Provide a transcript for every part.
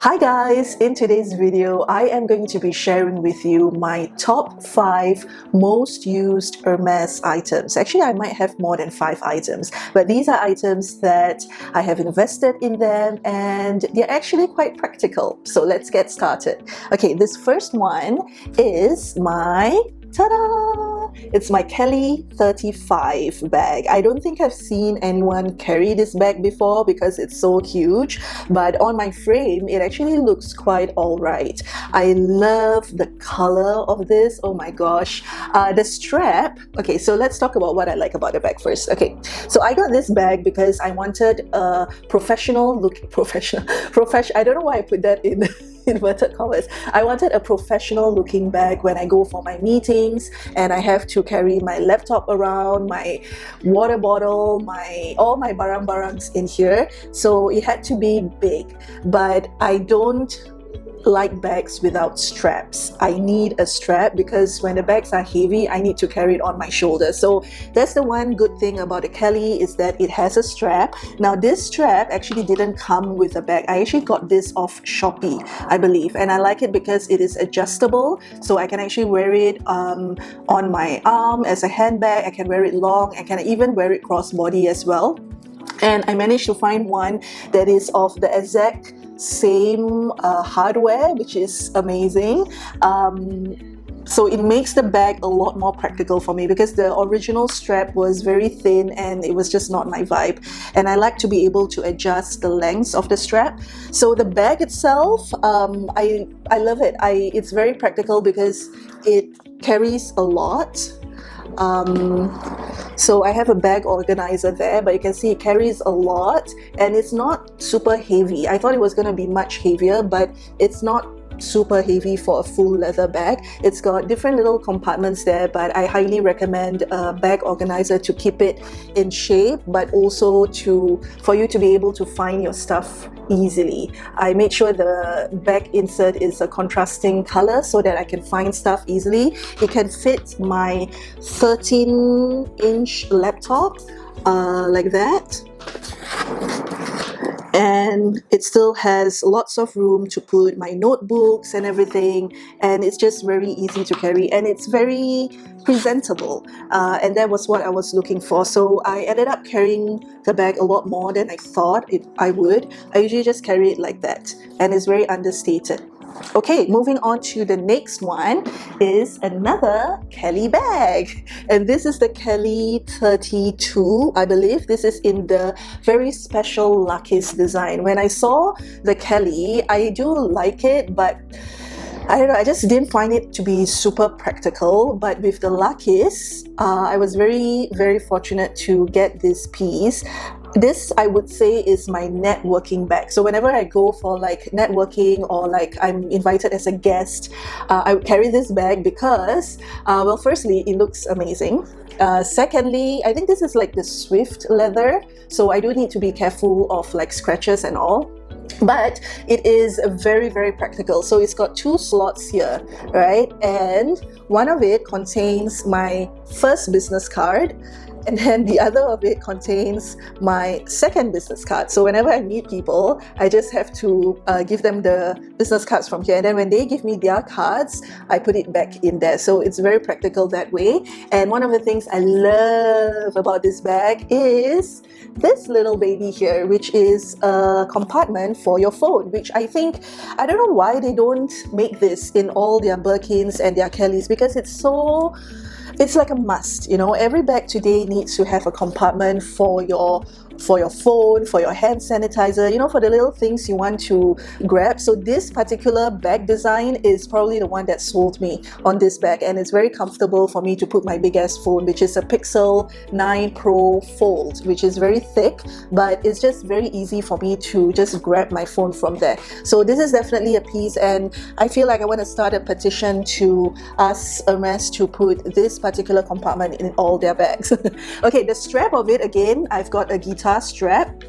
Hi guys, in today's video I am going to be sharing with you my top 5 most used Hermes items. Actually, I might have more than 5 items, but these are items that I have invested in them and they're actually quite practical. So let's get started. Okay, this first one is my ta-da! It's my Kelly 35 bag. I don't think I've seen anyone carry this bag before because it's so huge, but on my frame it actually looks quite alright. I love the color of this. Oh my gosh. The strap. Okay, so let's talk about what I like about the bag first. Okay, so I got this bag because I wanted a professional look. I don't know why I put that in inverted commas. I wanted a professional looking bag when I go for my meetings and I have to carry my laptop around, my water bottle, all my barang-barangs in here. So it had to be big, but I don't like bags without straps. I need a strap because when the bags are heavy, I need to carry it on my shoulder. So that's the one good thing about the Kelly, is that it has a strap. Now this strap actually didn't come with a bag. I actually got this off Shopee, I believe, and I like it because it is adjustable, so I can actually wear it on my arm as a handbag. I can wear it long. I can even wear it crossbody as well. And I managed to find one that is of the exact same hardware, which is amazing. So it makes the bag a lot more practical for me because the original strap was very thin and it was just not my vibe, and I like to be able to adjust the lengths of the strap. So the bag itself, I love it. It's very practical because it carries a lot. So I have a bag organizer there, but you can see it carries a lot and it's not super heavy. I thought it was going to be much heavier, but it's not super heavy for a full leather bag. It's got different little compartments there, but I highly recommend a bag organizer to keep it in shape, but also for you to be able to find your stuff easily. I made sure the bag insert is a contrasting color so that I can find stuff easily. It can fit my 13-inch laptop like that, and it still has lots of room to put my notebooks and everything, and it's just very easy to carry and it's very presentable, and that was what I was looking for. So I ended up carrying the bag a lot more than I thought I would. I usually just carry it like that and it's very understated. Okay, moving on to the next one is another Kelly bag, and this is the Kelly 32, I believe. This is in the very special Lakis design. When I saw the Kelly, I do like it, but I don't know, I just didn't find it to be super practical. But with the Lakis, I was very fortunate to get this piece. This, I would say, is my networking bag. So whenever I go for like networking or like I'm invited as a guest, I would carry this bag because, well, firstly, it looks amazing. Secondly, I think this is like the Swift leather, so I do need to be careful of like scratches and all. But it is very practical. So it's got 2 slots here, right? And one of it contains my first business card, and then the other of it contains my second business card. So whenever I meet people, I just have to give them the business cards from here, and then when they give me their cards, I put it back in there. So it's very practical that way. And one of the things I love about this bag is this little baby here, which is a compartment for your phone, which I don't know why they don't make this in all their Birkins and their Kellys, because it's like a must. You know, every bag today needs to have a compartment for your phone, for your hand sanitizer, you know, for the little things you want to grab. So this particular bag design is probably the one that sold me on this bag, and it's very comfortable for me to put my big ass phone, which is a Pixel 9 Pro Fold, which is very thick, but it's just very easy for me to just grab my phone from there. So this is definitely a piece, and I feel like I want to start a petition to ask Hermes to put this particular compartment in all their bags. Okay, the strap of it, again, I've got a guitar strap.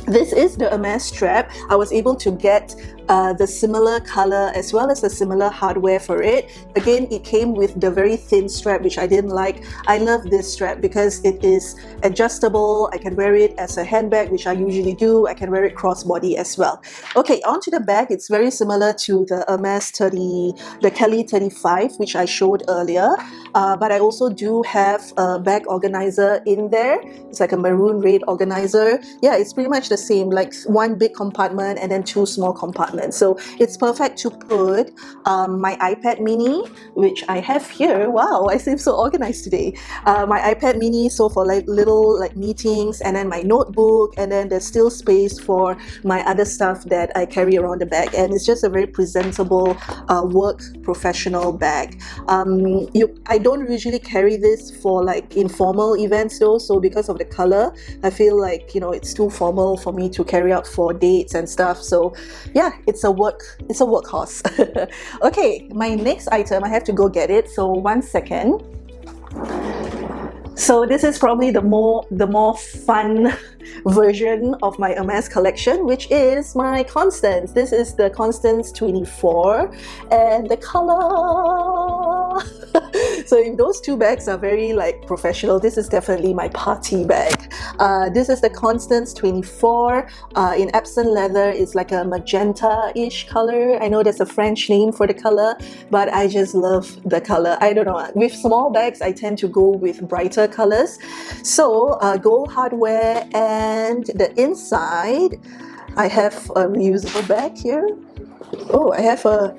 This is the Hermes strap. I was able to get the similar color as well as the similar hardware for it. Again, it came with the very thin strap, which I didn't like. I love this strap because it is adjustable. I can wear it as a handbag, which I usually do. I can wear it crossbody as well. Okay, onto the bag. It's very similar to the Hermes the Kelly 35, which I showed earlier. But I also do have a bag organizer in there. It's like a maroon red organizer. Yeah, it's pretty much the same, like one big compartment and then two small compartments. So it's perfect to put my iPad mini, which I have here. Wow, I seem so organized today. My iPad mini, so for like little like meetings, and then my notebook, and then there's still space for my other stuff that I carry around the bag. And it's just a very presentable work professional bag. I don't usually carry this for like informal events though, so because of the color, I feel like, you know, it's too formal for me to carry out for dates and stuff. So yeah, it's a workhorse. Okay, my next item, I have to go get it, so 1 second. So this is probably the more fun version of my Hermes collection, which is my Constance. This is the Constance 24, and the color. So if those two bags are very like professional, this is definitely my party bag. This is the Constance 24 in Epsom leather. It's like a magenta-ish color. I know there's a French name for the color, but I just love the color. I don't know. With small bags, I tend to go with brighter colors. So gold hardware, and the inside, I have a reusable bag here. Oh, I have a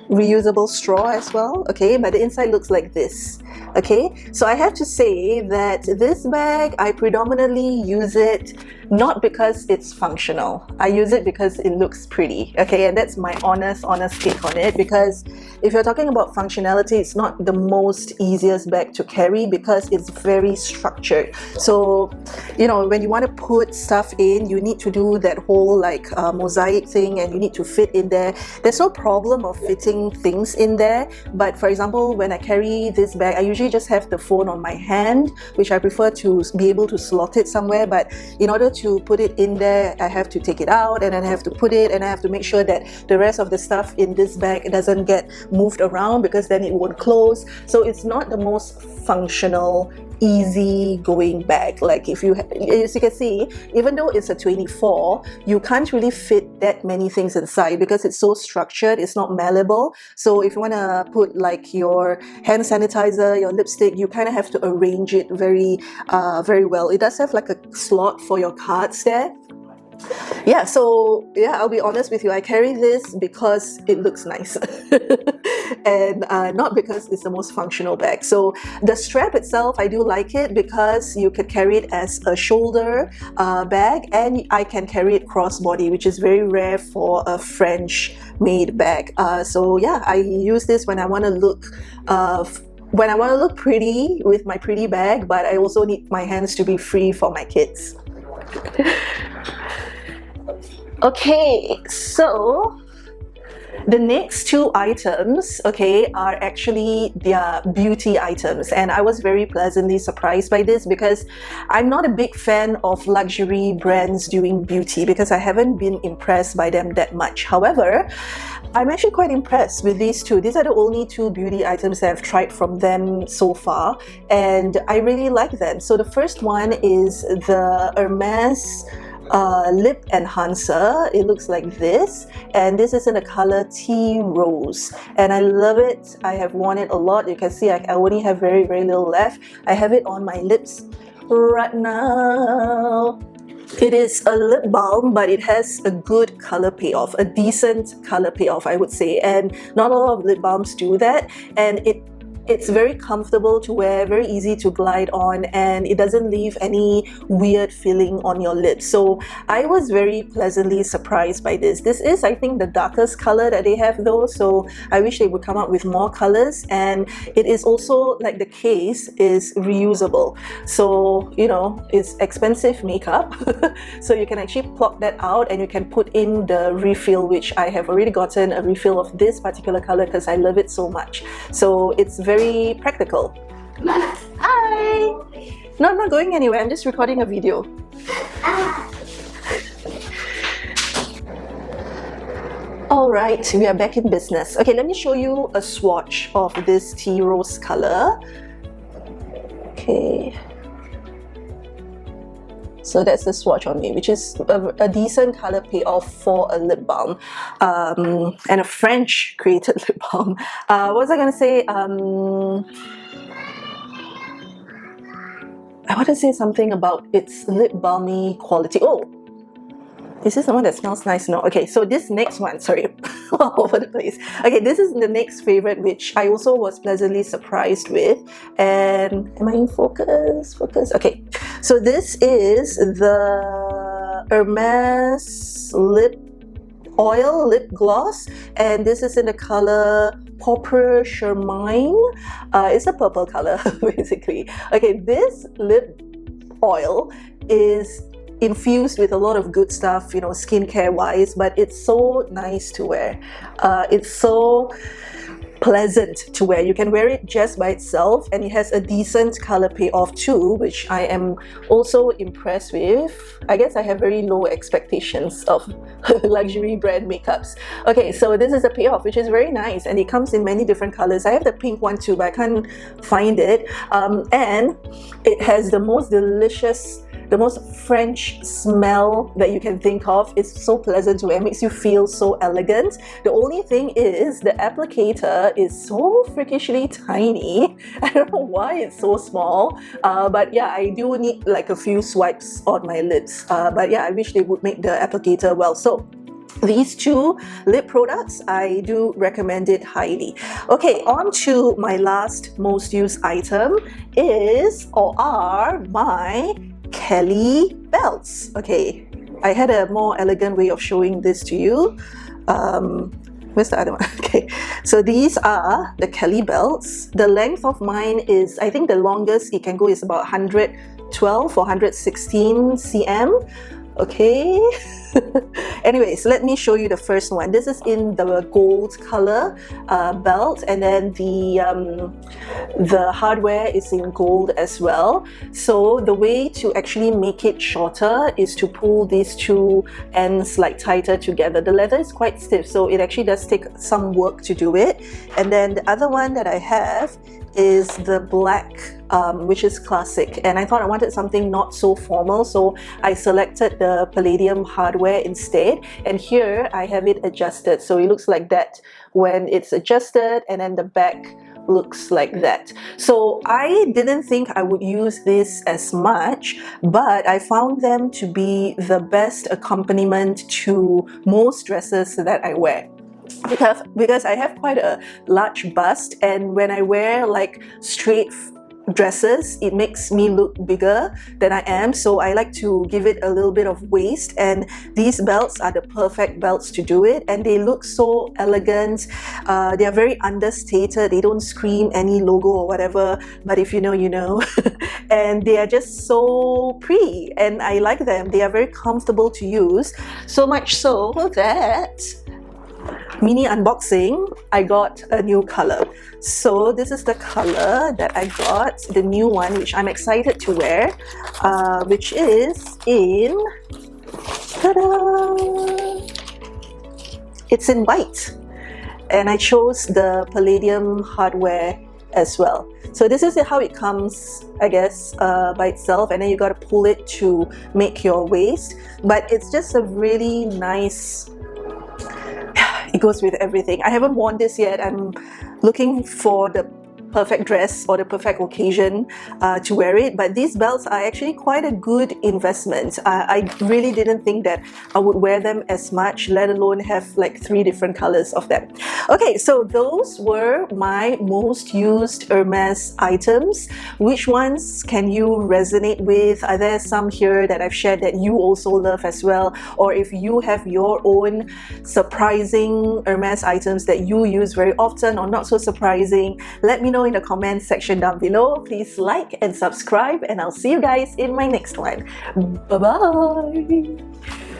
reusable straw as well. Okay, but the inside looks like this. Okay, so I have to say that this bag, I predominantly use it not because it's functional. I use it because it looks pretty. Okay, and that's my honest take on it, because if you're talking about functionality, it's not the most easiest bag to carry because it's very structured. So, you know, when you want to put stuff in, you need to do that whole like mosaic thing, and you need to fit in there. There's no problem of fitting things in there, but for example, when I carry this bag, I usually just have the phone on my hand, which I prefer to be able to slot it somewhere. But in order to put it in there, I have to take it out, and then I have to put it, and I have to make sure that the rest of the stuff in this bag doesn't get moved around, because then it won't close. So it's not the most functional, easy going bag. Like if you, as you can see, even though it's a 24, you can't really fit that many things inside because it's so structured. It's not malleable. So if you want to put like your hand sanitizer, your lipstick, you kind of have to arrange it very well. It does have like a slot for your cards there. Yeah, so yeah, I'll be honest with you, I carry this because it looks nice and not because it's the most functional bag. So the strap itself, I do like it because you can carry it as a shoulder bag, and I can carry it crossbody, which is very rare for a French made bag. So yeah, I use this when I want to look pretty with my pretty bag, but I also need my hands to be free for my kids. Okay, so the next two items, okay, are actually their beauty items, and I was very pleasantly surprised by this because I'm not a big fan of luxury brands doing beauty because I haven't been impressed by them that much. However, I'm actually quite impressed with these two. These are the only two beauty items that I've tried from them so far, and I really like them. So the first one is the Hermes lip enhancer. It looks like this, and this is in the color tea rose, and I love it. I have worn it a lot. You can see I only have very little left. I have it on my lips right now. It is a lip balm, but it has a good color payoff, a decent color payoff, I would say, and not a lot of lip balms do that. And it's very comfortable to wear, very easy to glide on, and it doesn't leave any weird feeling on your lips. So I was very pleasantly surprised by this. This is, I think, the darkest color that they have though, so I wish they would come up with more colors. And it is also, like, the case is reusable. So, you know, it's expensive makeup. So you can actually plop that out and you can put in the refill, which I have already gotten a refill of this particular color because I love it so much. So it's very practical. Hi! No, I'm not going anywhere. I'm just recording a video. Alright, we are back in business. Okay, let me show you a swatch of this tea rose color. Okay. So that's the swatch on me, which is a decent color payoff for a lip balm, and a French created lip balm. What was I gonna say? I want to say something about its lip balmy quality. Oh, is this the one that smells nice? No. Okay, so this next one, sorry, all over the place. Okay, this is the next favorite, which I also was pleasantly surprised with. And am I in focus? Focus. Okay, so this is the Hermes lip gloss, and this is in the color Pauper Charmine. It's a purple color basically. Okay, this lip oil is infused with a lot of good stuff, you know, skincare wise, but it's so nice to wear. It's so pleasant to wear. You can wear it just by itself, and it has a decent color payoff too, which I am also impressed with. I guess I have very low expectations of luxury brand makeups. Okay, so this is a payoff, which is very nice, and it comes in many different colors. I have the pink one too, but I can't find it. And it has the most delicious, the most French smell that you can think of. It's so pleasant to wear, it makes you feel so elegant. The only thing is the applicator is so freakishly tiny. I don't know why it's so small, but yeah, I do need like a few swipes on my lips. But yeah, I wish they would make the applicator well. So these two lip products, I do recommend it highly. Okay, on to my last most used item is, or are, my Kelly belts. Okay, I had a more elegant way of showing this to you. Where's the other one? Okay, so these are the Kelly belts. The length of mine is, I think the longest it can go is about 112 or 116 cm. Okay. Anyways, let me show you the first one. This is in the gold color belt, and then the hardware is in gold as well. So the way to actually make it shorter is to pull these two ends like tighter together. The leather is quite stiff, so it actually does take some work to do it. And then the other one that I have is the black, which is classic, and I thought I wanted something not so formal, so I selected the palladium hardware instead. And here I have it adjusted, so it looks like that when it's adjusted, and then the back looks like that. So I didn't think I would use this as much, but I found them to be the best accompaniment to most dresses that I wear. Because I have quite a large bust, and when I wear like straight dresses, it makes me look bigger than I am, so I like to give it a little bit of waist, and these belts are the perfect belts to do it, and they look so elegant. They are very understated, they don't scream any logo or whatever, but if you know, you know. And they are just so pretty, and I like them. They are very comfortable to use, so much so that mini unboxing, I got a new color. So this is the color that I got, the new one, which I'm excited to wear, which is in, ta-da! It's in white, and I chose the palladium hardware as well. So this is how it comes, I guess, by itself, and then you got to pull it to make your waist. But it's just a really nice, it goes with everything. I haven't worn this yet. I'm looking for the perfect dress or the perfect occasion to wear it, but these belts are actually quite a good investment. I really didn't think that I would wear them as much, let alone have like 3 different colors of them. Okay, so those were my most used Hermes items. Which ones can you resonate with? Are there some here that I've shared that you also love as well? Or if you have your own surprising Hermes items that you use very often or not so surprising, let me know in the comment section down below. Please like and subscribe, and I'll see you guys in my next one. Bye bye.